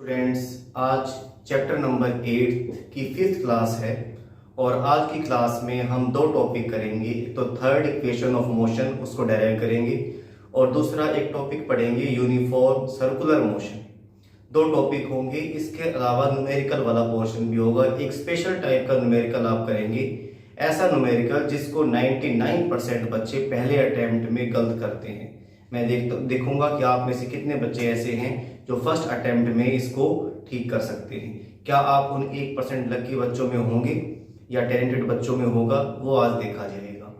Students, आज chapter number 8 की 5th class है और आज की क्लास में हम दो टॉपिक करेंगे। तो थर्ड इक्वेशन ऑफ मोशन उसको डेराइव करेंगे और दूसरा एक टॉपिक पढ़ेंगे यूनिफॉर्म सर्कुलर मोशन। दो टॉपिक होंगे। इसके अलावा न्यूमेरिकल वाला पोर्शन भी होगा। एक स्पेशल टाइप का न्यूमेरिकल आप करेंगे, ऐसा न्यूमेरिकल जिसको 99% बच्चे पहले अटेम्प्ट में गलत करते हैं। मैं देखूंगा कि आप में से कितने बच्चे ऐसे हैं जो फर्स्ट अटेम्प्ट में इसको ठीक कर सकते हैं। क्या आप उन 1% लकी बच्चों में होंगे या टैलेंटेड बच्चों में होगा, वो आज देखा जाएगा।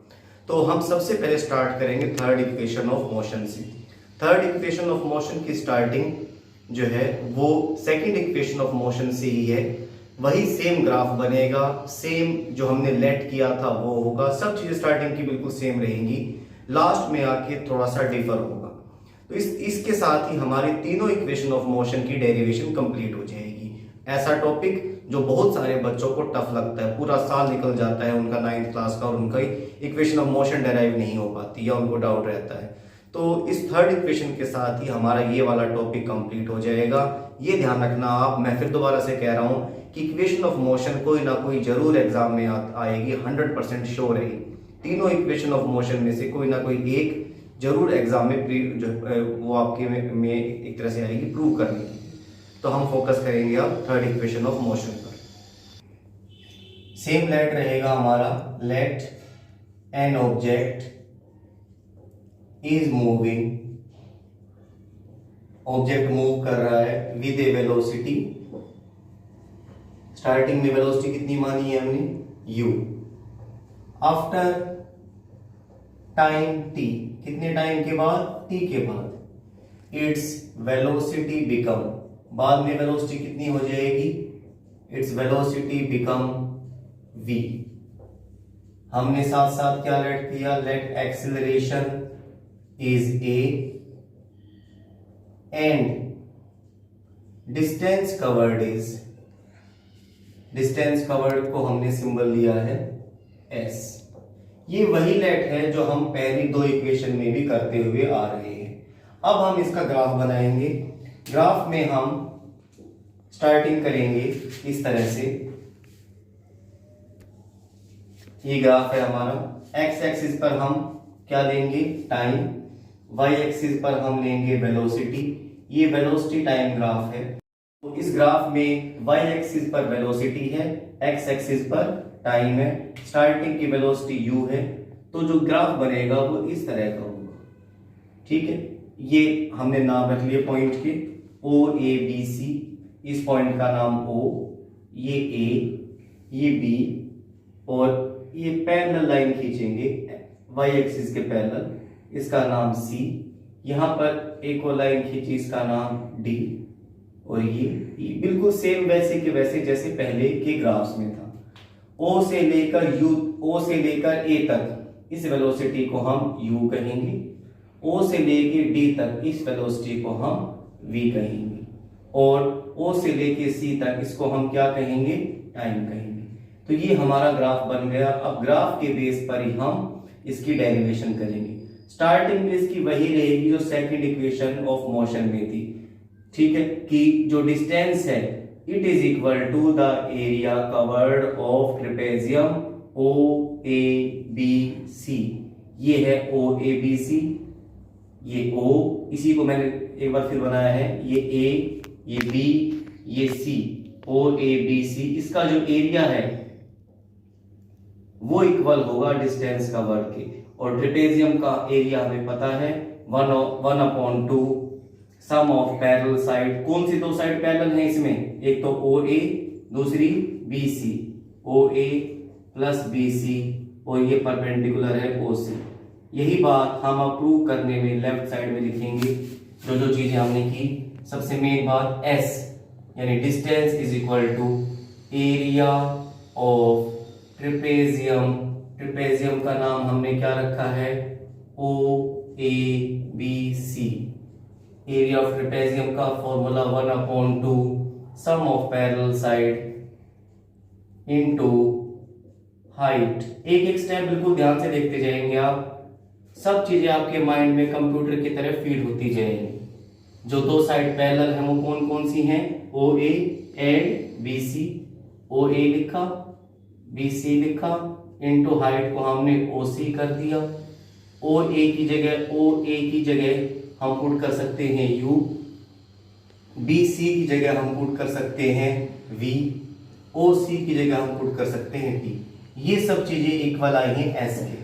तो हम सबसे पहले स्टार्ट करेंगे थर्ड इक्वेशन ऑफ मोशन से। थर्ड इक्वेशन ऑफ मोशन की स्टार्टिंग जो है वो सेकंड इक्वेशन ऑफ मोशन से ही है। वही सेम ग्राफ बनेगा, सेम जो हमने लेट किया था वो होगा, सब चीजें स्टार्टिंग की बिल्कुल सेम रहेंगी, लास्ट में आके थोड़ा सा डिफर होगा। तो इसके साथ ही हमारी तीनों इक्वेशन ऑफ मोशन की डेरिवेशन कंप्लीट हो जाएगी। ऐसा टॉपिक जो बहुत सारे बच्चों को टफ लगता है, पूरा साल निकल जाता है उनका 9th क्लास का और उनका इक्वेशन ऑफ मोशन डेराइव नहीं हो पाती या उनको डाउट रहता है। तो इस थर्ड इक्वेशन के साथ ही हमारा ये वाला टॉपिक कंप्लीट हो जाएगा। ये ध्यान रखना आप, मैं फिर दोबारा से कह रहा हूं कि इक्वेशन ऑफ मोशन कोई ना कोई जरूर एग्जाम में आएगी, 100% श्योर है। तीनों इक्वेशन ऑफ मोशन में से कोई ना कोई एक जरूर एग्जाम में वो आपके में एक तरह से आएगी प्रूव करने की। तो हम फोकस करेंगे अब थर्ड इक्वेशन ऑफ मोशन पर। सेम लेट रहेगा हमारा, let an object is moving, object move कर रहा है विद ए वेलोसिटी। स्टार्टिंग में वेलोसिटी कितनी मानी है हमने, u। आफ्टर टाइम t, कितने टाइम के बाद, t के बाद, इट्स वेलोसिटी बिकम, बाद में वेलोसिटी कितनी हो जाएगी, इट्स वेलोसिटी बिकम v। हमने साथ साथ क्या लेट किया, let acceleration is a and distance covered is, distance covered को हमने सिंबल लिया है s। ये वही लेट है जो हम पहली दो इक्वेशन में भी करते हुए आ रहे हैं। अब हम इसका ग्राफ बनाएंगे। ग्राफ में हम स्टार्टिंग करेंगे इस तरह से। ये ग्राफ है हमारा, x एक्सिस पर हम क्या लेंगे, टाइम, y एक्सिस पर हम लेंगे वेलोसिटी। ये वेलोसिटी टाइम ग्राफ है। तो इस ग्राफ में y एक्सिस पर वेलोसिटी है, x एक्सिस पर टाइम है, स्टार्टिंग की वेलोसिटी u है। तो जो ग्राफ बनेगा वो इस तरह का होगा, ठीक है। ये हमने नाम रख लिए पॉइंट के, o a b c, इस पॉइंट का नाम o, ये a, ये b, और ये पैरेलल लाइन खींचेंगे y एक्सिस के पैरेलल, इसका नाम C। यहां पर एक और लाइन खींची, इसका नाम D, और ये बिल्कुल सेम वैसे के वैसे जैसे पहले के ग्राफ्स में था। O से लेकर A तक इस वेलोसिटी को हम U कहेंगे, O से लेकर D तक इस वेलोसिटी को हम V कहेंगे, और O से लेकर C तक इसको हम क्या कहेंगे, टाइम कहेंगे। तो ये हमारा ग्राफ बन गया। अब ग्राफ के बेस पर ही हम इसकी डेरिवेशन करेंगे। स्टार्टिंग में इसकी वही रहेगी जो सेकंड इक्वेशन ऑफ मोशन में थी, ठीक है, कि जो डिस्टेंस है it is equal to the area covered of trapezium O A B C. ये है ओ ए बी सी, ये O, इसी को मैंने एक बार फिर बनाया है, ये A, ये B, ये C, ओ ए बी सी। इसका जो एरिया है वो इक्वल होगा डिस्टेंस कवर्ड के, और ट्रेपेजियम का एरिया हमें पता है 1/2 सम ऑफ पैरेलल साइड। कौन सी दो साइड पैरेलल है इसमें, एक तो OA, दूसरी BC, OA प्लस BC, और ये परपेंडिकुलर है OC। यही बात हम अब प्रूव करने में लेफ्ट साइड में लिखेंगे जो चीजें हमने की। सबसे मेन बात S यानी distance is equal to area of trapezium. Trapezium का नाम हमने क्या रखा है, OABC। एरिया ऑफ ट्रेपेजियम का formula 1/2 sum of parallel side into height. एक एक स्टेप बिल्कुल ध्यान से देखते जाएंगे आप, सब चीजें आपके माइंड में कंप्यूटर की तरह फीड होती जाएंगी। जो दो साइड पैरेलल है वो कौन कौन सी हैं, ओ ए एंड बी सी। ओ ए लिखा, बी सी लिखा, इनटू हाइट को हमने ओ सी कर दिया। ओ ए की जगह हम पुट कर सकते हैं यू, बी सी की जगह हम पुट कर सकते हैं वी, ओ सी की जगह हम पुट कर सकते हैं टी। ये सब चीजें इक्वल आई हैं एस के,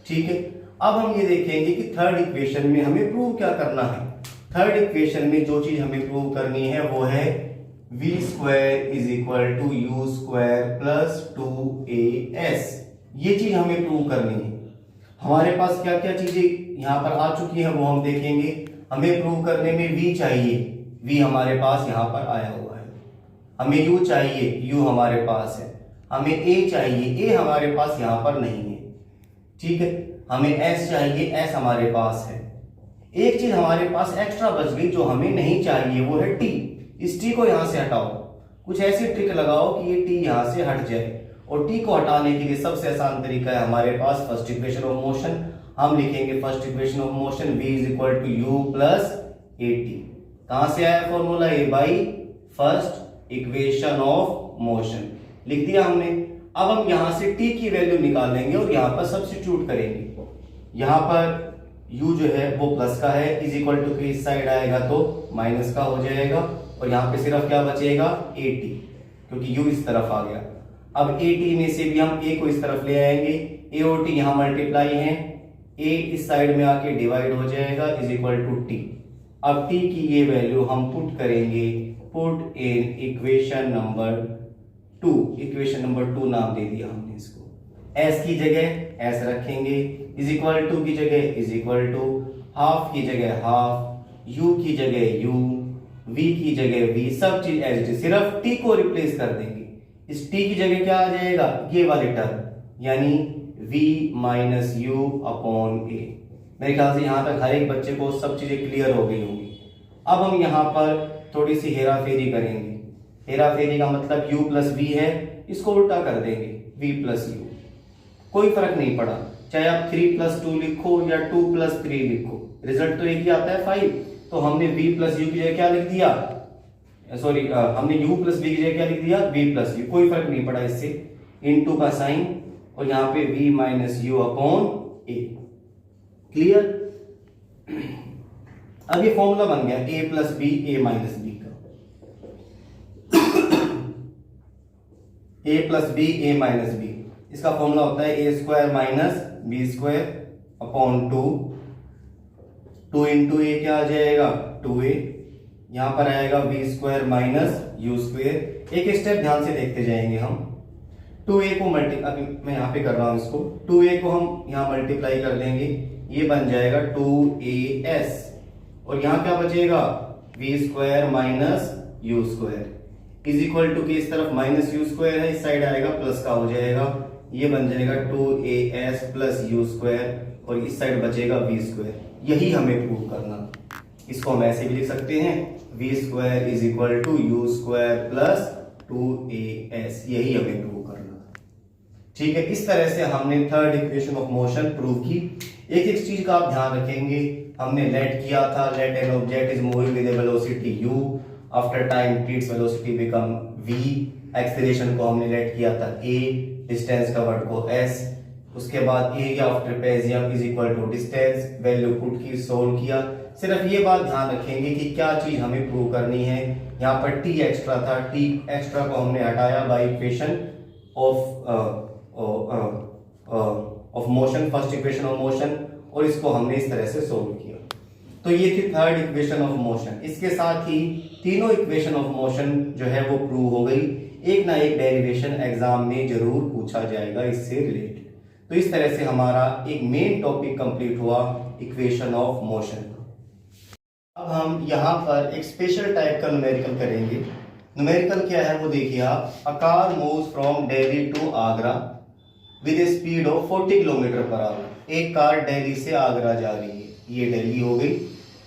ठीक है। अब हम ये देखेंगे कि थर्ड इक्वेशन में हमें प्रूव क्या करना है। थर्ड इक्वेशन में जो चीज हमें प्रूव करनी है वो है v square is equal to u square plus 2as। ये चीज हमें प्रूव करनी है। हमारे पास क्या क्या चीजें यहाँ पर आ चुकी हैं वो हम देखेंगे। हमें प्रूव करने में v चाहिए, v हमारे पास यहाँ पर आया हुआ है। हमें u चाहिए, u हमारे पास है। हमें a चाहिए, a हमारे पास यहाँ पर नहीं है, ठीक है। हमें s चाहिए, s हमारे पास है। एक चीज हमारे पास एक्स्ट्रा बच गई जो हमें नहीं चाहिए, वो है t। इस t को यहां से हटाओ, कुछ ऐसी ट्रिक लगाओ कि ये t यहां से हट जाए। और t को हटाने के लिए सबसे आसान तरीका है हमारे पास फर्स्ट इक्वेशन ऑफ मोशन। हम लिखेंगे first equation of motion v is equal to u plus a t. कहां से आया फॉर्मूला, a by first equation of motion लिख दिया हमने। अब हम यहां से t की वैल्यू निकालेंगे और यहां पर सब्स्टिट्यूट करेंगे। यहां पर u जो है वो प्लस का है, इज इक्वल टू के इस साइड आएगा तो माइनस का हो जाएगा। और यहाँ पे सिर्फ क्या बचेगा, ए टी, क्योंकि u इस तरफ आ गया। अब ए टी में से भी हम a को इस तरफ ले आएंगे, ए और टी यहाँ मल्टीप्लाई है, a इस साइड में आके डिवाइड हो जाएगा, इज इक्वल टू टी। अब t की ये वैल्यू हम पुट करेंगे, put in equation number 2। Equation number 2 नाम दे दिया हमने इसको। s की जगह s रखेंगे, इज इक्वल टू की जगह इज इक्वल टू, हाफ की जगह हाफ, u की जगह u, v की जगह v, सब चीज एज इट इज, सिर्फ t को रिप्लेस कर देंगे। इस t की जगह क्या आ जाएगा, ये वाली टर्म, यानी v माइनस यू अपॉन ए। मेरे ख्याल से यहां तक हर एक बच्चे को सब चीजें क्लियर हो गई होंगी। अब हम यहाँ पर थोड़ी सी हेरा फेरी करेंगे। हेरा फेरी का मतलब u प्लस वी है, इसको उल्टा कर देंगे, v प्लस यू। कोई फर्क नहीं पड़ा, चाहे आप 3 प्लस 2 लिखो या 2 प्लस 3 लिखो, रिजल्ट तो एक ही आता है 5। तो हमने v प्लस यू की जगह क्या लिख दिया, सॉरी हमने u प्लस v की जगह क्या लिख दिया, v प्लस यू। कोई फर्क नहीं पड़ा इससे, इनटू का साइन और यहाँ पे v minus u upon a. Clear. अब ये फॉर्मूला बन गया a plus b a minus b का, a plus b a minus b. इसका फॉर्मूला होता है a square minus b square upon 2 into a क्या आ जाएगा 2a, यहां पर आएगा b square minus u square. एक स्टेप ध्यान से देखते जाएंगे हम। 2a को अभी मैं यहां पे कर रहा हूं इसको, 2a को हम यहां मल्टीप्लाई कर देंगे, ये बन जाएगा 2as। और यहां क्या बचेगा, v square minus u square is equal to, इस तरफ माइनस यू स्क्वायर है, इस साइड आएगा प्लस का हो जाएगा, ये बन जाएगा 2as प्लस यू स्क्वायर और इस साइड बचेगा v स्क्वायर। यही हमें प्रूव करना। इसको हम ऐसे भी लिख सकते हैं, v square is equal to u square plus 2as। यही हमें प्रूव करना, ठीक है। इस तरह से हमने third equation of motion prove की। एक एक चीज का आप ध्यान रखेंगे। हमने लेट किया था, let an object is moving with a velocity u, after time its velocity become v। Acceleration को हमने लेट किया था a, डिस्टेंस कवर्ड को s। उसके बाद area of trapezium is equal to distance, value put की, सोल्व किया। सिर्फ ये बात ध्यान रखेंगे कि क्या चीज हमें प्रूव करनी है। यहाँ पर t एक्स्ट्रा था, t एक्स्ट्रा को हमने हटाया by equation of motion, first equation of motion, और इसको हमने इस तरह से सोल्व किया। तो ये थी थर्ड इक्वेशन ऑफ मोशन। इसके साथ ही तीनों इक्वेशन ऑफ मोशन जो है वो प्रूव हो गई। एक ना एक डेरिवेशन एग्जाम में जरूर पूछा जाएगा इससे रिलेटेड। तो इस तरह से हमारा एक मेन टॉपिक कंप्लीट हुआ इक्वेशन ऑफ मोशन। अब हम यहाँ पर एक स्पेशल टाइप का न्यूमेरिकल करेंगे। न्यूमेरिकल क्या है वो देखिए आप। A car moves from Delhi to Agra with a speed of 40 kilometre per hour. एक कार दिल्ली से आगरा जा रही है, ये दिल्ली हो गई,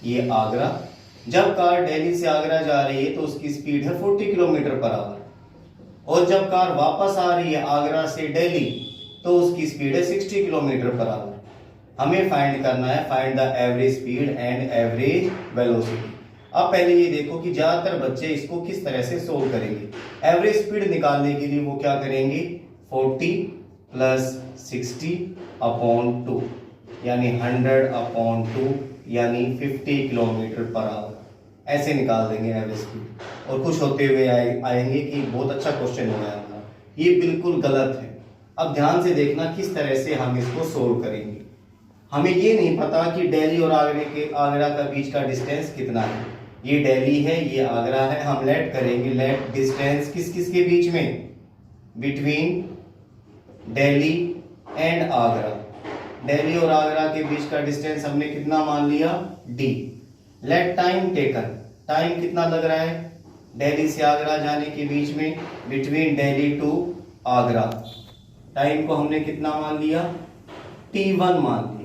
ये आगरा। जब कार दिल्ली से आगरा जा रही है तो उसकी स्पीड है 40 किलोमीटर पर आवर, और जब कार वापस आ रही है आगरा से दिल्ली तो उसकी स्पीड है 60 किलोमीटर पर आवर। हमें फाइंड करना है, find the average speed and average velocity. अब पहले ये देखो कि ज्यादातर बच्चे इसको किस तरह से सोल्व करेंगे। एवरेज स्पीड निकालने के लिए वो क्या करेंगे, 40 प्लस 60 अपॉन 2 यानी 100/2 यानी 50 किलोमीटर पर आवर, ऐसे निकाल देंगे एवरेज स्पीड और खुश होते हुए आएंगे कि बहुत अच्छा क्वेश्चन हो गया। ये बिल्कुल गलत है। अब ध्यान से देखना किस तरह से हम इसको सोल्व करेंगे। हमें ये नहीं पता कि दिल्ली और आगरा का बीच का डिस्टेंस कितना है। ये दिल्ली है, ये आगरा है। हम लेट करेंगे, लेट डिस्टेंस किस किस के बीच में, बिटवीन दिल्ली एंड आगरा। दिल्ली और आगरा के बीच का डिस्टेंस हमने कितना मान लिया, d। Let time taken, time कितना लग रहा है दिल्ली से आगरा जाने के बीच में, between Delhi to Agra. Time को हमने कितना मान लिया, t1 मान लिया,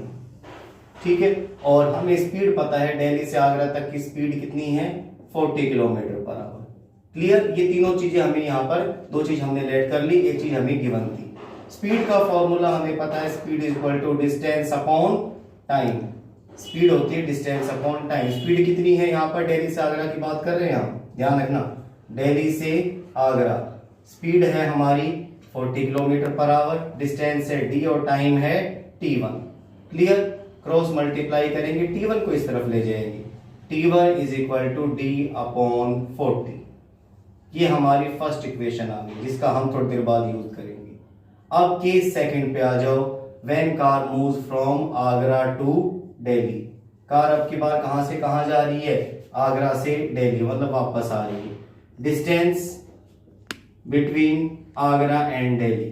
ठीक है। और हमें स्पीड पता है दिल्ली से आगरा तक की स्पीड कितनी है, 40 किलोमीटर पर आवर। क्लियर, ये तीनों चीजें हमें यहाँ पर, दो चीज हमने लेट कर ली, एक चीज हमें गिवन थी। स्पीड का फॉर्मूला हमें पता है, speed is equal to distance upon time. Speed होती है डिस्टेंस अपॉन टाइम। स्पीड कितनी है यहाँ पर, दिल्ली से आगरा की बात कर रहे हैं हम, ध्यान रखना, दिल्ली से आगरा स्पीड है हमारी 40 किलोमीटर पर आवर, डिस्टेंस है d और टाइम है t1। क्लियर, क्रॉस मल्टीप्लाई करेंगे, t1 को इस तरफ ले जाएंगे, t1 is equal to d upon 40। ये हमारी फर्स्ट इक्वेशन आ गई, जिसका हम थोड़ी देर बाद यूज करेंगे। अब केस सेकंड पे आ जाओ, when car moves from Agra to Delhi. Car अब की बार कहां से कहां जा रही है, आगरा से दिल्ली, मतलब वापस आ रही है। Distance between Agra and Delhi,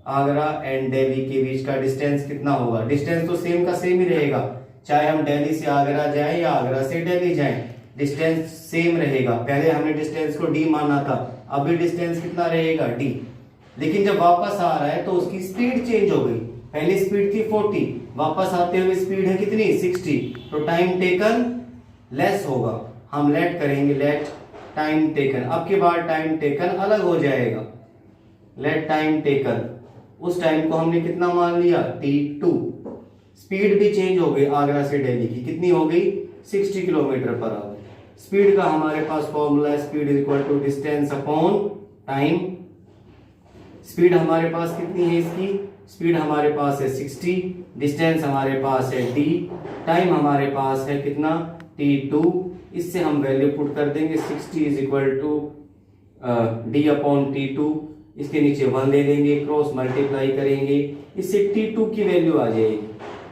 Agra and Delhi के बीच का डिस्टेंस कितना होगा, डिस्टेंस तो सेम का सेम ही रहेगा, चाहे हम दिल्ली से आगरा जाएं या आगरा से दिल्ली जाएं, डिस्टेंस सेम रहेगा। पहले हमने डिस्टेंस को d माना था, अभी डिस्टेंस कितना रहेगा, d। लेकिन जब वापस आ रहा है तो उसकी स्पीड चेंज हो गई, पहली स्पीड थी 40, वापस आते हुए स्पीड है कितनी, 60, तो टाइम टेकन लेस होगा। हम लेट करेंगे, लेट टाइम टेकन, अब के बाद टाइम टेकन अलग हो जाएगा, लेट टाइम टेकन, उस टाइम को हमने कितना मान लिया, t2। स्पीड भी चेंज हो गई, आगरा से दिल्ली की कितनी हो गई, 60 किलोमीटर पर आवर। स्पीड का हमारे पास फॉर्मूला है, speed is equal to distance upon time. Speed हमारे पास कितनी है, इसकी स्पीड हमारे पास है 60, डिस्टेंस हमारे पास है d, टाइम हमारे पास है कितना, t2। इससे हम वैल्यू पुट कर देंगे, 60 is equal to d upon t2, इसके नीचे 1 ले लेंगे, क्रॉस मल्टीप्लाई करेंगे, इससे t2 की वैल्यू आ जाएगी,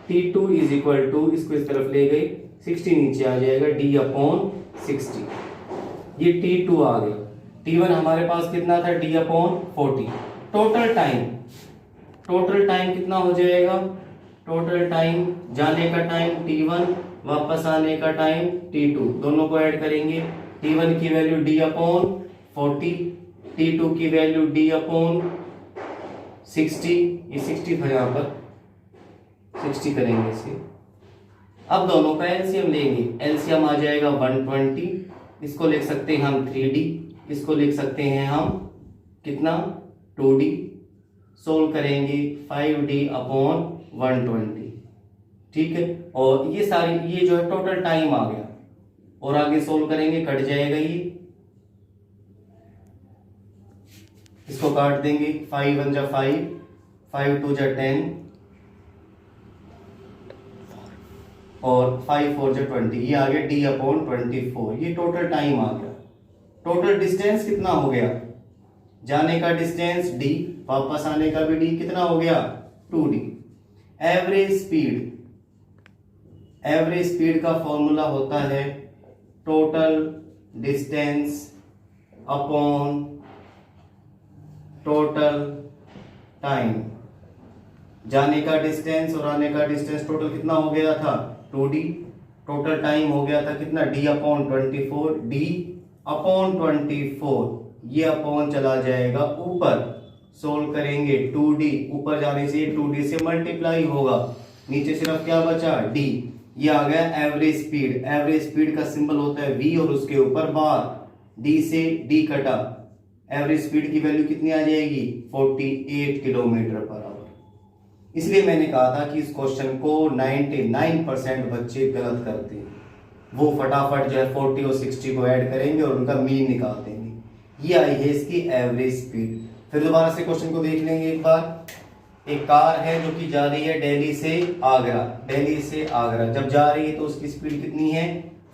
t2 इज इक्वल टू, इसको इस तरफ ले गए, 60 नीचे आ जाएगा, d अपॉन 60, ये t2 आ गया। t1 हमारे पास कितना था, d अपॉन 40। टोटल टाइम कितना हो जाएगा, टोटल टाइम जाने का टाइम t1, वापस आने का टाइम t2, दोनों को ऐड करेंगे, t1 की वैल्यू d अपॉन 40, t2 की वैल्यू d अपॉन 60, ये 60 था, यहाँ पर 60 करेंगे इसे। अब दोनों का एलसीएम लेंगे, एलसीएम आ जाएगा 120, इसको लिख सकते हैं हम 3d, इसको लिख सकते हैं हम कितना, 2d। सोल्व करेंगे 5d अपॉन 120, ठीक है। और ये सारी, ये जो है टोटल टाइम आ गया, और आगे सोल्व करेंगे, कट जाएगा ये, इसको काट देंगे, 5 1 जा 5, 5 2 जा 10, और 5 4 जा 20, ये आ गया d अपॉन 24। ये टोटल टाइम आ गया। टोटल डिस्टेंस कितना हो गया, जाने का डिस्टेंस d, वापस आने का भी d, कितना हो गया, 2d। एवरेज स्पीड का फॉर्मूला होता है total distance upon total time. जाने का डिस्टेंस और आने का डिस्टेंस टोटल कितना हो गया था, 2d। टोटल टाइम हो गया था कितना, d अपॉन 24, d अपॉन 24, ये अपॉन चला जाएगा ऊपर, सोल्व करेंगे 2d, ऊपर जाने से 2d से मल्टीप्लाई होगा, नीचे सिर्फ क्या बचा, d। ये आ गया एवरेज स्पीड। एवरेज स्पीड का सिंबल होता है v और उसके ऊपर बार, d से d कटा, एवरेज स्पीड की वैल्यू कितनी आ जाएगी, 48 किलोमीटर पर आवर। इसलिए मैंने कहा था कि इस क्वेश्चन को 99% बच्चे गलत करते हैं। वो फटाफट जो है 40 और 60 को ऐड करेंगे और उनका मीन निकाल देंगे। ये आई है इसकी एवरेज स्पीड। फिर दोबारा से क्वेश्चन को देख लेंगे एक बार। एक कार है जो कि जा रही है दिल्ली से आगरा, दिल्ली से आगरा जब जा रही है तो उसकी स्पीड कितनी है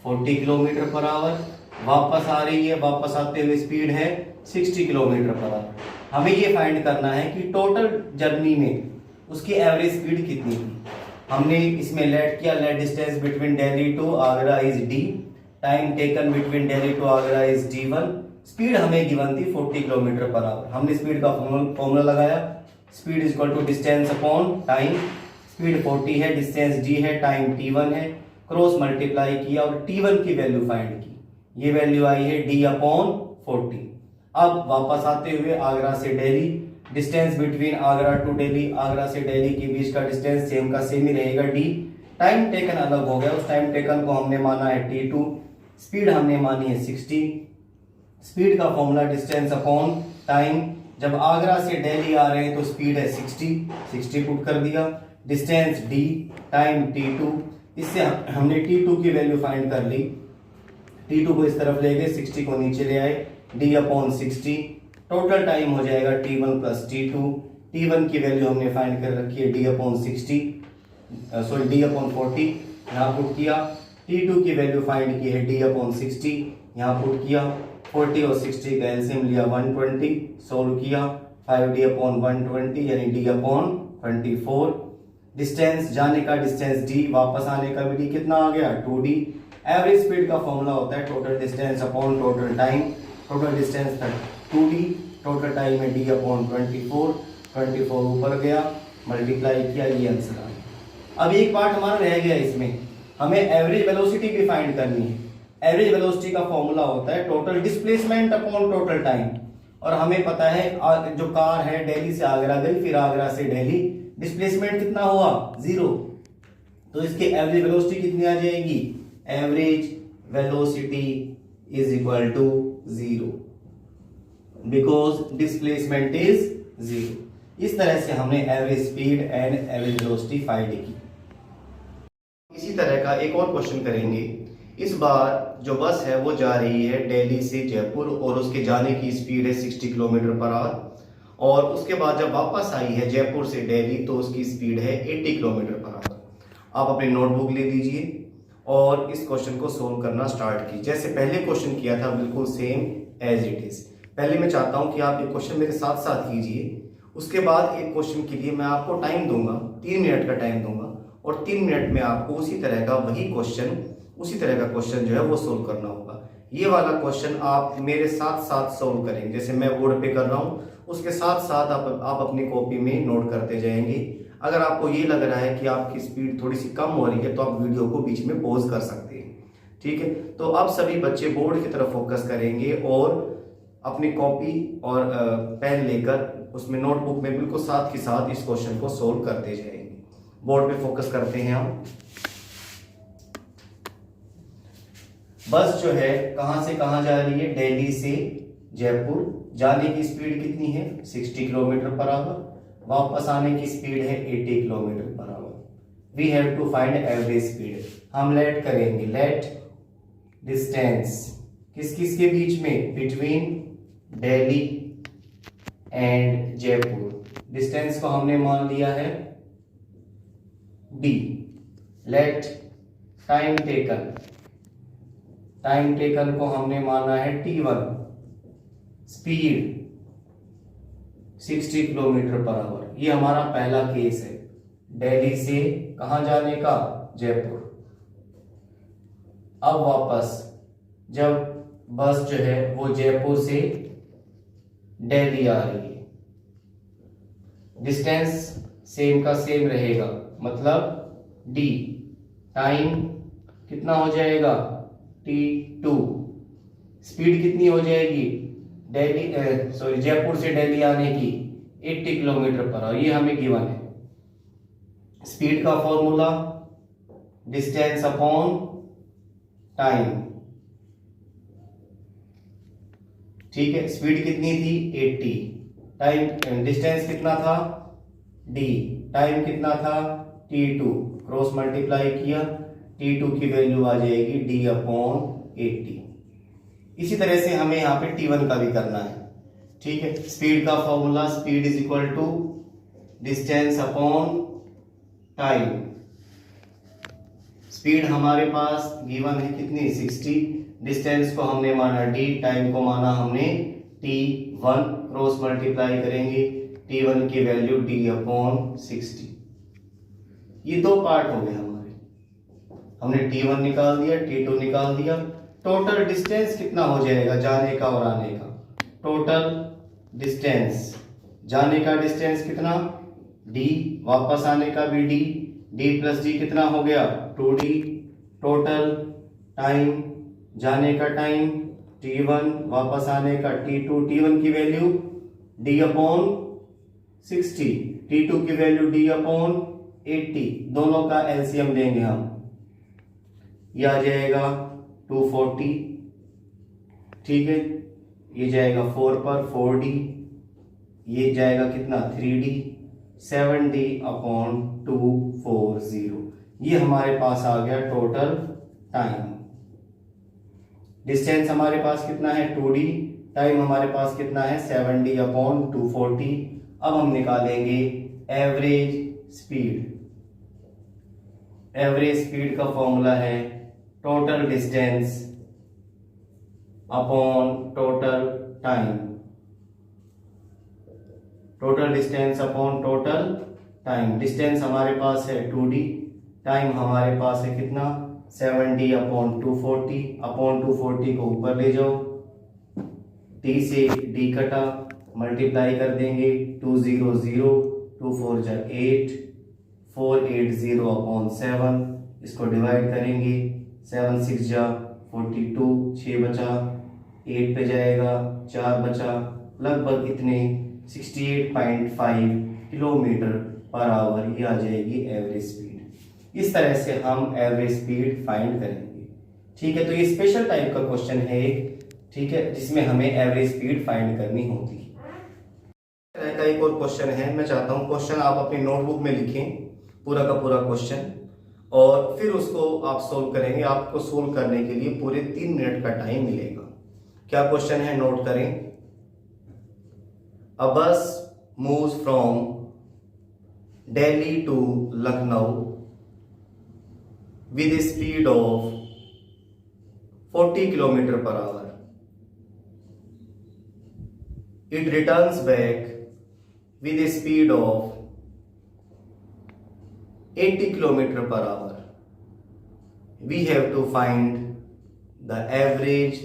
40 किलोमीटर पर आवर। वापस आ रही है, वापस आते हुए स्पीड है 60 किलोमीटर पर आवर। हमें ये फाइंड करना है कि टोटल जर्नी में उसकी एवरेज स्पीड कितनी थी। हमने इसमें लेट किया, let distance between Delhi to Agra is D, time taken between Delhi to Agra is d1, speed हमें गिवन थी 40 किलोमीटर पर आवर। हमने स्पीड का फॉर्मूला लगाया, speed is equal to distance upon time. Speed 40 है, डिस्टेंस d है, टाइम t1 है, cross multiply किया और t1 की वैल्यू फाइंड की। ये वैल्यू आई है d अपॉन 40। अब वापस आते हुए आगरा से Delhi, distance between Agra to Delhi, Agra से दिल्ली के बीच का डिस्टेंस सेम का सेम ही रहेगा d। टाइम टेकन अलग हो गया, उस टाइम टेकन को हमने माना है t2, स्पीड हमने मानी है 60। स्पीड का फॉर्मूला डिस्टेंस अपॉन टाइम। जब आगरा से दिल्ली आ रहे हैं तो स्पीड है 60 पुट कर दिया, डिस्टेंस d, टाइम t2। इससे हमने t2 की वैल्यू फाइंड कर ली। t2 को इस तरफ ले गए, 60 को नीचे ले आए, d अपॉन 60। टोटल टाइम हो जाएगा t1 प्लस t2। t1 की वैल्यू हमने फाइंड कर रखी है d upon 60, sorry d upon 40, यहाँ पुट किया। t2 की वैल्यू फाइंड की है d अपॉन 60, यहाँ पुट किया। 40 और 60 का एलसीएम लिया 120, सोल्व किया। 5d अपॉन 120 यानी d अपॉन 24। डिस्टेंस जाने का डिस्टेंस d, वापस आने का भी d कितना आ गया 2d। एवरेज स्पीड का फॉर्मूला होता है total distance upon total time. Total distance था 2d, टोटल टाइम है d अपॉन 24 ऊपर गया, मल्टीप्लाई किया, ये आंसर आ गया। अब एक पार्ट हमारा रह गया, इसमें हमें एवरेज वेलोसिटी भी फाइंड करनी है। एवरेज वेलोसिटी का फॉर्मूला होता है total displacement upon total time. और हमें पता है जो कार है दिल्ली से आगरा गई, फिर आगरा से दिल्ली, डिस्प्लेसमेंट कितना हुआ 0। तो इसकी एवरेज वेलोसिटी कितनी आ जाएगी, average velocity is equal to 0 because displacement is 0। इस तरह से हमने average speed and average velocity find की। इसी तरह का एक और क्वेश्चन करेंगे। इस बार जो बस है वो जा रही है दिल्ली से जयपुर और उसके जाने की स्पीड है 60 किलोमीटर पर आवर। और उसके बाद जब वापस आई है जयपुर से दिल्ली तो उसकी स्पीड है 80 किलोमीटर पर आवर। आप अपनी नोटबुक ले लीजिए और इस क्वेश्चन को सोल्व करना स्टार्ट कीजिए। जैसे पहले क्वेश्चन किया था बिल्कुल सेम एज इट इज। पहले मैं चाहता हूं कि आप ये क्वेश्चन मेरे साथ साथ कीजिए। उसके बाद एक क्वेश्चन के लिए मैं आपको टाइम दूंगा, 3 मिनट का टाइम दूंगा और 3 मिनट में आपको उसी तरह का क्वेश्चन जो है वो सोल्व करना होगा। ये वाला क्वेश्चन आप मेरे साथ साथ सोल्व करेंगे। जैसे मैं बोर्ड पे कर रहा हूँ उसके साथ साथ आप अपनी कॉपी में नोट करते जाएंगे। अगर आपको ये लग रहा है कि आपकी स्पीड थोड़ी सी कम हो रही है तो आप वीडियो को बीच में पॉज कर सकते हैं, ठीक है। तो अब सभी बच्चे बोर्ड की तरफ फोकस करेंगे और अपनी कॉपी और पेन लेकर उसमें नोटबुक में बिल्कुल साथ के साथ इस क्वेश्चन को सोल्व करते जाएंगे। बोर्ड पे फोकस करते हैं हम। बस जो है कहां से कहां जा रही है, दिल्ली से जयपुर। जाने की स्पीड कितनी है 60 किलोमीटर पर आवर, वापस आने की स्पीड है 80 kilometre per hour. We have to find average speed. हम लेट करेंगे, लेट डिस्टेंस किस किस के बीच में, between Delhi and Jaipur. Distance को हमने मान लिया है d। लेट टाइम टेकन को हमने माना है t1। Speed 60 kilometre per our. ये हमारा पहला केस है, दिल्ली से कहां जाने का, जयपुर। अब वापस जब बस जो है वो जयपुर से दिल्ली आ रही है, डिस्टेंस सेम का सेम रहेगा, मतलब d। टाइम कितना हो जाएगा t2। स्पीड कितनी हो जाएगी जयपुर से दिल्ली आने की 80 किलोमीटर पर आवर। ये हमें गिवन है। स्पीड का फॉर्मूला डिस्टेंस अपॉन टाइम, ठीक है। स्पीड कितनी थी 80, टाइम डिस्टेंस कितना था d, टाइम कितना था t2, क्रॉस मल्टीप्लाई किया, T2 की वैल्यू आ जाएगी D/80। इसी तरह से हमें यहाँ पे T1 का भी करना है। ठीक है, स्पीड का formula, speed is equal to distance upon time. Speed हमारे पास गिवन है कितनी, 60। डिस्टेंस को हमने माना d, टाइम को माना हमने t1, क्रॉस मल्टीप्लाई करेंगे, t1 की वैल्यू d/60। ये दो पार्ट हो गए हमारे, हमने t1 निकाल दिया, t2 निकाल दिया। टोटल डिस्टेंस कितना हो जाएगा जाने का और आने का? टोटल डिस्टेंस, जाने का डिस्टेंस कितना d, वापस आने का भी d, d प्लस d कितना हो गया 2d। टोटल टाइम, जाने का टाइम t1, वापस आने का t2। t1 की वैल्यू d/60, t2 की वैल्यू d/80। दोनों का एलसीएम लेंगे हम, यह आ जाएगा 240। ठीक है, ये जाएगा 4 पर 4d, ये जाएगा कितना 3d, 7d/240। ये हमारे पास आ गया टोटल टाइम। डिस्टेंस हमारे पास कितना है 2d, टाइम हमारे पास कितना है 7d/240। अब हम निकालेंगे एवरेज स्पीड। एवरेज स्पीड का फॉर्मूला है total distance upon total time. Total distance upon total time. Distance हमारे पास है 2d, टाइम हमारे पास है कितना 7d/240। अपॉन 240 को ऊपर ले जाओ, t से d कटा, मल्टीप्लाई कर देंगे 2 0 0, 2 4 जा 8, 480/7। इसको डिवाइड करेंगे, 7 6 जा 42, 6 बचा, 8 पे जाएगा 4 बचा, लगभग इतने 68.5 किलोमीटर पर आवर ये आ जाएगी एवरेज स्पीड। इस तरह से हम एवरेज स्पीड फाइंड करेंगे। ठीक है, तो ये स्पेशल टाइप का क्वेश्चन है एक, ठीक है, जिसमें हमें एवरेज स्पीड फाइंड करनी होती है। इस तरह का एक और क्वेश्चन है, मैं चाहता हूं क्वेश्चन आप अपनी नोटबुक में लिखें, पूरा का पूरा क्वेश्चन, और फिर उसको आप सोल्व करेंगे। आपको सोल्व करने के लिए पूरे 3 मिनट का टाइम मिलेगा। क्या क्वेश्चन है नोट करें। A bus moves from Delhi to Lucknow with a speed of 40 km per hour. It returns back with a speed of 80 km per hour. We have to find the average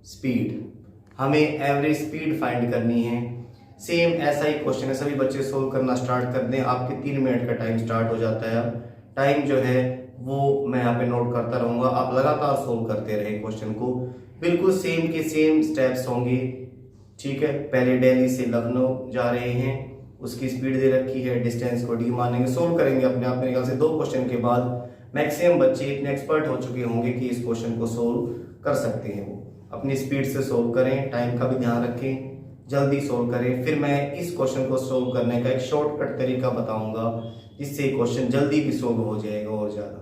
speed. हमें average speed find करनी है। Same ऐसा ही question है, सभी बच्चे solve करना start कर दें। आपके 3 मिनट का टाइम स्टार्ट हो जाता है। अब टाइम जो है वो मैं यहाँ पे नोट करता रहूंगा, आप लगातार सोल्व करते रहे क्वेश्चन को। बिल्कुल सेम के सेम स्टेप्स होंगे। ठीक है, पहले दिल्ली से लखनऊ जा रहे हैं, उसकी स्पीड दे रखी है, डिस्टेंस को d मानेंगे, सोल्व करेंगे अपने आप। मेरे ख्याल से 2 क्वेश्चन के बाद मैक्सिमम बच्चे इतने एक्सपर्ट हो चुके होंगे कि इस क्वेश्चन को सोल्व कर सकते हैं। वो अपनी स्पीड से सोल्व करें, टाइम का भी ध्यान रखें, जल्दी सोल्व करें। फिर मैं इस क्वेश्चन को सोल्व करने का एक शॉर्टकट तरीका बताऊंगा, जिससे क्वेश्चन जल्दी भी सोल्व हो जाएगा और ज्यादा।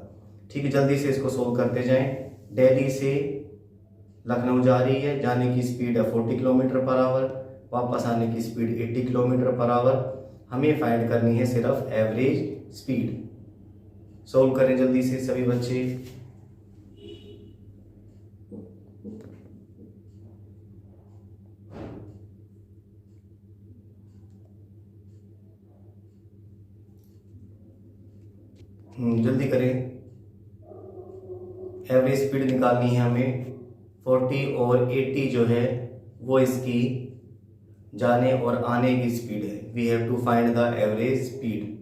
ठीक है, जल्दी से इसको सोल्व करते जाएं। दिल्ली से लखनऊ जा रही है, जाने की स्पीड है 40 किलोमीटर पर आवर, वापस आने की स्पीड 80 किलोमीटर पर आवर। हमें फाइंड करनी है सिर्फ एवरेज स्पीड। सोल्व करें जल्दी से सभी बच्चे। जल्दी करें। एवरेज स्पीड निकालनी है हमें। 40 और 80 जो है वो इसकी जाने और आने की स्पीड है। We have to find the average speed.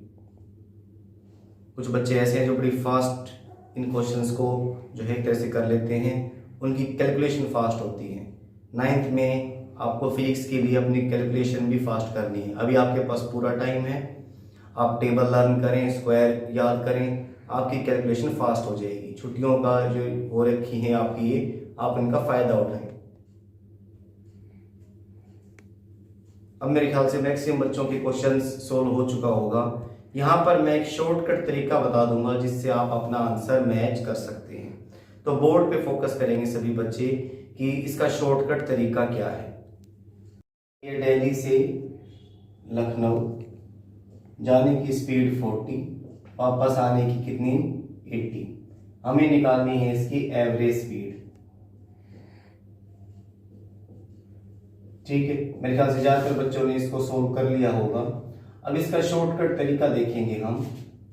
कुछ बच्चे ऐसे हैं जो बड़ी फास्ट इन क्वेश्चंस को जो है एक तरह से कर लेते हैं, उनकी कैलकुलेशन फास्ट होती है। 9th में आपको फिजिक्स के लिए अपनी कैलकुलेशन भी फास्ट करनी है। अभी आपके पास पूरा टाइम है, आप टेबल लर्न करें, स्क्वायर याद करें, आपकी कैलकुलेशन फास्ट हो जाएगी। छुट्टियों का जो हो रखी है आपकी, ये आप इनका फायदा उठाएं। अब मेरे ख्याल से मैक्सिमम बच्चों के क्वेश्चंस सोल्व हो चुका होगा। यहाँ पर मैं एक शॉर्टकट तरीका बता दूंगा जिससे आप अपना आंसर मैच कर सकते हैं। तो बोर्ड पे फोकस करेंगे सभी बच्चे कि इसका शॉर्टकट तरीका क्या है। ये दिल्ली से लखनऊ जाने की स्पीड 40, वापस आने की कितनी 80। हमें निकालनी है इसकी एवरेज स्पीड। ठीक है, मेरे ख्याल से ज्यादातर बच्चों ने इसको सोल्व कर लिया होगा। अब इसका शॉर्टकट तरीका देखेंगे हम।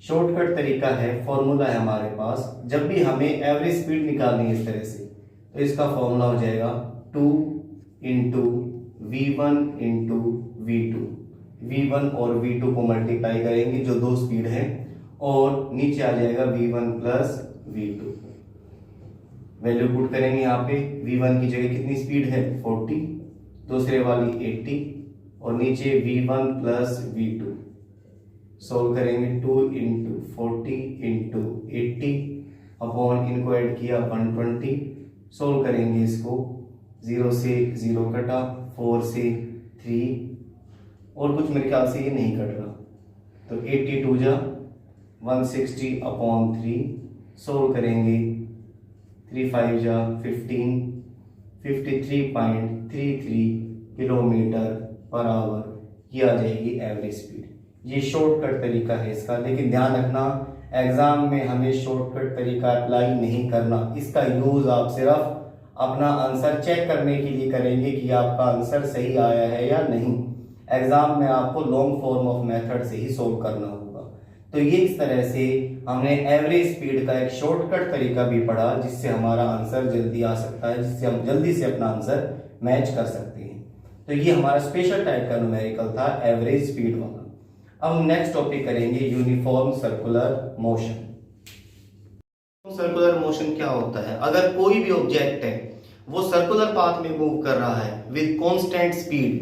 शॉर्टकट तरीका है, फॉर्मूला है हमारे पास। जब भी हमें एवरेज स्पीड निकालनी है इस तरह से, तो इसका फॉर्मूला हो जाएगा 2 into V1 into V2। V1 और V2 को मल्टीप्लाई करेंगे जो दो स्पीड है, और नीचे आ जाएगा V1 plus V2। Value put करेंगे यहाँ पे। V1 की जगह कितनी स्पीड है 40, दूसरे वाली 80, और नीचे V1 प्लस V2। सोल्व करेंगे 2 इंटू 40 इंटू 80 अपॉन, इनको ऐड किया 120। सोल्व करेंगे इसको, 0 से 0 कटा, 4 से 3, और कुछ मेरे ख्याल से ये नहीं कट रहा, तो 82 जा 160 अपॉन 3। सोल्व करेंगे 3 5 जा 15, 53.33 किलोमीटर पर आवर, ये आ जाएगी एवरेज स्पीड। ये शॉर्टकट तरीका है इसका, लेकिन ध्यान रखना एग्जाम में हमें शॉर्टकट तरीका अप्लाई नहीं करना। इसका यूज आप सिर्फ अपना आंसर चेक करने के लिए करेंगे कि आपका आंसर सही आया है या नहीं। एग्जाम में आपको लॉन्ग फॉर्म ऑफ मेथड से ही सोल्व करना होगा। तो ये इस तरह से हमने एवरेज स्पीड का एक शॉर्टकट तरीका भी पढ़ा, जिससे हमारा आंसर जल्दी आ सकता है, जिससे हम जल्दी से अपना आंसर मैच कर सकते हैं। तो ये हमारा स्पेशल टाइप का न्यूमेरिकल था, एवरेज स्पीड वाला। अब हम नेक्स्ट टॉपिक करेंगे uniform circular motion. Circular motion क्या होता है? अगर कोई भी ऑब्जेक्ट है वो सर्कुलर पाथ में मूव कर रहा है विद कांस्टेंट स्पीड,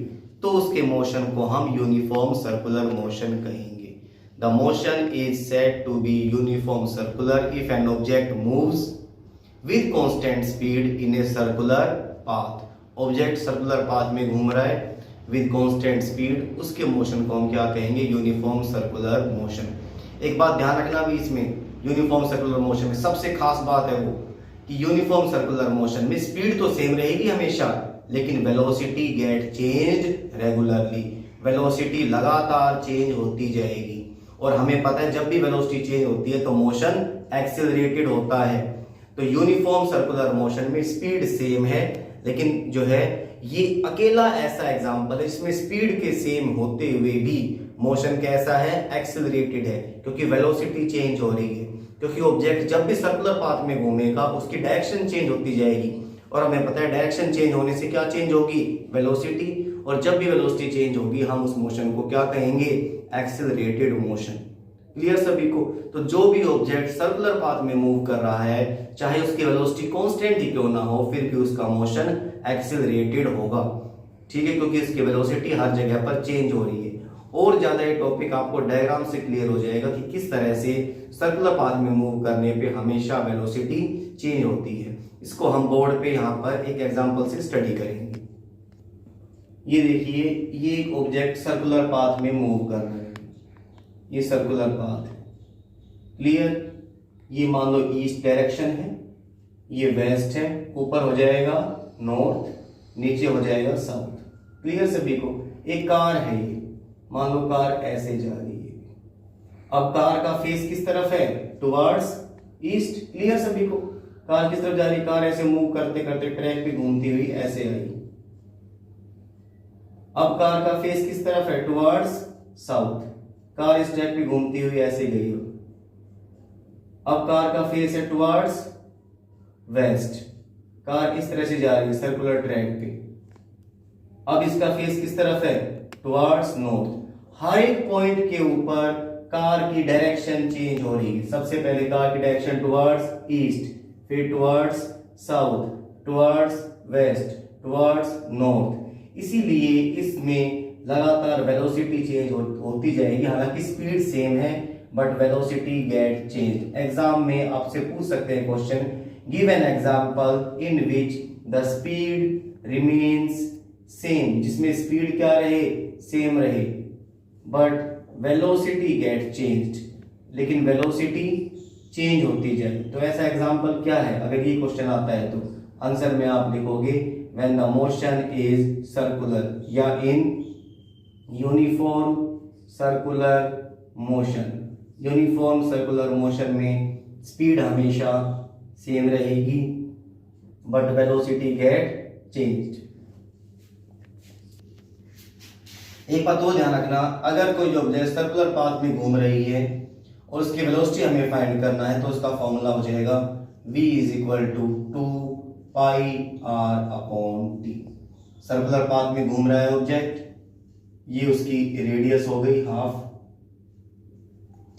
तो उसके मोशन को हम यूनिफॉर्म सर्कुलर मोशन कहेंगे। The motion is said to be uniform circular if an object moves with constant speed in a circular path. Object circular path में घूम रहा है विद कांस्टेंट स्पीड, उसके मोशन को हम क्या कहेंगे? Uniform circular motion. एक बात ध्यान रखना भी इसमें, यूनिफॉर्म सर्कुलर मोशन में सबसे खास बात है वो कि यूनिफॉर्म सर्कुलर मोशन में स्पीड तो सेम रहेगी हमेशा, लेकिन velocity get changed regularly. Velocity लगातार चेंज होती जाएगी, और हमें पता है जब भी वेलोसिटी चेंज होती है तो मोशन एक्सेलरेटेड होता है। तो यूनिफॉर्म सर्कुलर मोशन में स्पीड सेम है, लेकिन जो है ये अकेला ऐसा एग्जांपल है जिसमें स्पीड के सेम होते हुए भी मोशन कैसा है? एक्सेलरेटेड है, क्योंकि वेलोसिटी चेंज हो रही है। क्योंकि ऑब्जेक्ट जब भी सर्कुलर पाथ में घूमेगा उसकी डायरेक्शन चेंज होती जाएगी, और हमें पता है डायरेक्शन चेंज होने से क्या चेंज होगी? वेलोसिटी। और जब भी वेलोसिटी चेंज होगी हम उस मोशन को क्या कहेंगे? Accelerated motion. क्लियर सभी को? तो जो भी ऑब्जेक्ट सर्कुलर पाथ में मूव कर रहा है, चाहे उसकी वेलोसिटी कांस्टेंट ही क्यों ना हो, फिर भी उसका मोशन एक्सेलरेटेड होगा। ठीक है, क्योंकि इसकी वेलोसिटी हर जगह पर चेंज हो रही है। और ज्यादा ये टॉपिक आपको डायग्राम से क्लियर हो जाएगा कि किस तरह से सर्कुलर पाथ में मूव करने पे हमेशा वेलोसिटी चेंज होती है। इसको हम बोर्ड पे यहाँ पर एक एग्जांपल से स्टडी करेंगे। ये देखिए, ये एक ऑब्जेक्ट सर्कुलर पाथ में मूव कर रहा है, ये सर्कुलर पाथ है। क्लियर? ये मान लो ईस्ट डायरेक्शन है, ये वेस्ट है, ऊपर हो जाएगा नॉर्थ, नीचे हो जाएगा साउथ। क्लियर सभी को? एक कार है, ये मान लो कार ऐसे जा रही है। अब कार का फेस किस तरफ है? Towards east. क्लियर सभी को? कार किस तरफ जा रही है? कार ऐसे मूव करते करते ट्रैक पे घूमती हुई ऐसे आई। अब कार का फेस किस तरफ है? Towards south. कार इस ट्रैक पे घूमती हुई ऐसे गई हो। अब कार का फेस है टुवर्ड्स वेस्ट। कार इस तरह से जा रही है सर्कुलर ट्रैक पे। अब इसका फेस किस तरफ है? Towards north. हर एक पॉइंट के ऊपर कार की डायरेक्शन चेंज हो रही है। सबसे पहले कार की डायरेक्शन टुवर्ड्स ईस्ट, फिर towards south, towards west, towards north. इसीलिए इसमें लगातार वेलोसिटी चेंज होती जाएगी। हालांकि स्पीड सेम है, but velocity get change. Exam में आपसे पूछ सकते हैं question, give an example in which the speed remains same, जिसमें स्पीड क्या रहे? सेम रहे, बट वेलोसिटी गेट चेंज्ड, लेकिन वेलोसिटी चेंज होती जाए। तो ऐसा एग्जांपल क्या है? अगर ये क्वेश्चन आता है तो आंसर में आप लिखोगे when the motion is circular या in uniform circular motion. Uniform circular motion में स्पीड हमेशा सेम रहेगी बट वेलोसिटी गेट चेंज्ड। एक बात और ध्यान रखना, अगर कोई ऑब्जेक्ट सर्कुलर पाथ में घूम रही है और उसकी वेलोसिटी हमें फाइंड करना है तो उसका फॉर्मूला हो जाएगा v is equal to 2 pi r upon t। Circular path में घूम रहा है ऑब्जेक्ट, ये उसकी रेडियस हो गई हाफ,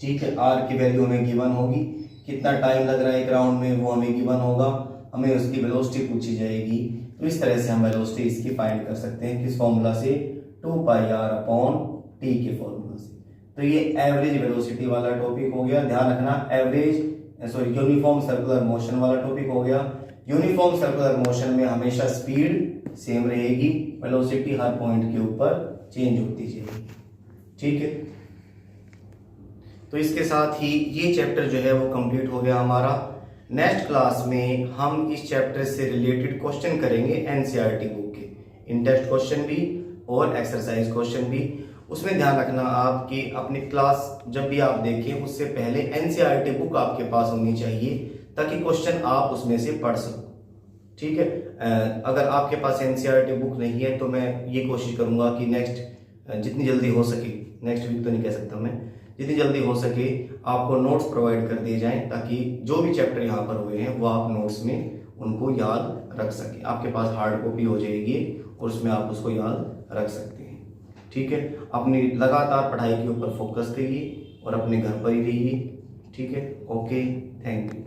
ठीक है। r की वैल्यू हमें गिवन होगी, कितना टाइम लग रहा है एक राउंड में वो हमें गिवन होगा, हमें उसकी वेलोसिटी पूछी जाएगी। तो इस तरह से हम वेलोसिटी इसकी फाइंड कर सकते हैं, किस फॉर्मूला से? 2 पाई r अपॉन t के फॉर्मूला से। तो ये एवरेज वेलोसिटी वाला टॉपिक हो गया। ध्यान रखना, यूनिफॉर्म सर्कुलर मोशन वाला टॉपिक हो गया। यूनिफॉर्म सर्कुलर मोशन में हमेशा स्पीड सेम रहेगी, वेलोसिटी हर पॉइंट के ऊपर चेंज होती जाएगी, ठीक है। तो इसके साथ ही ये चैप्टर जो है वो कंप्लीट हो गया हमारा। नेक्स्ट क्लास में हम इस चैप्टर से रिलेटेड क्वेश्चन करेंगे एनसीईआरटी बुक के, इन टेक्स्ट क्वेश्चन भी और एक्सरसाइज क्वेश्चन भी। उसमें ध्यान रखना आप कि अपनी क्लास जब भी आप देखें उससे पहले एनसीईआरटी बुक आपके पास होनी चाहिए ताकि क्वेश्चन आप उसमें से पढ़ सको, ठीक है। अगर आपके पास एनसीईआरटी बुक नहीं है तो मैं ये कोशिश करूंगा कि नेक्स्ट जितनी जल्दी हो सके, नेक्स्ट वीक तो नहीं कह सकता मैं, जितनी जल्दी हो सके आपको नोट्स प्रोवाइड कर दिए जाएं ताकि जो भी चैप्टर यहाँ पर हुए हैं वो आप नोट्स में उनको याद रख सकें। आपके पास हार्ड कॉपी हो जाएगी और उसमें आप उसको याद रख सकते हैं, ठीक है। अपनी लगातार पढ़ाई के ऊपर फोकस करिए और अपने घर पर ही रहिए, ठीक है। Okay, thank you.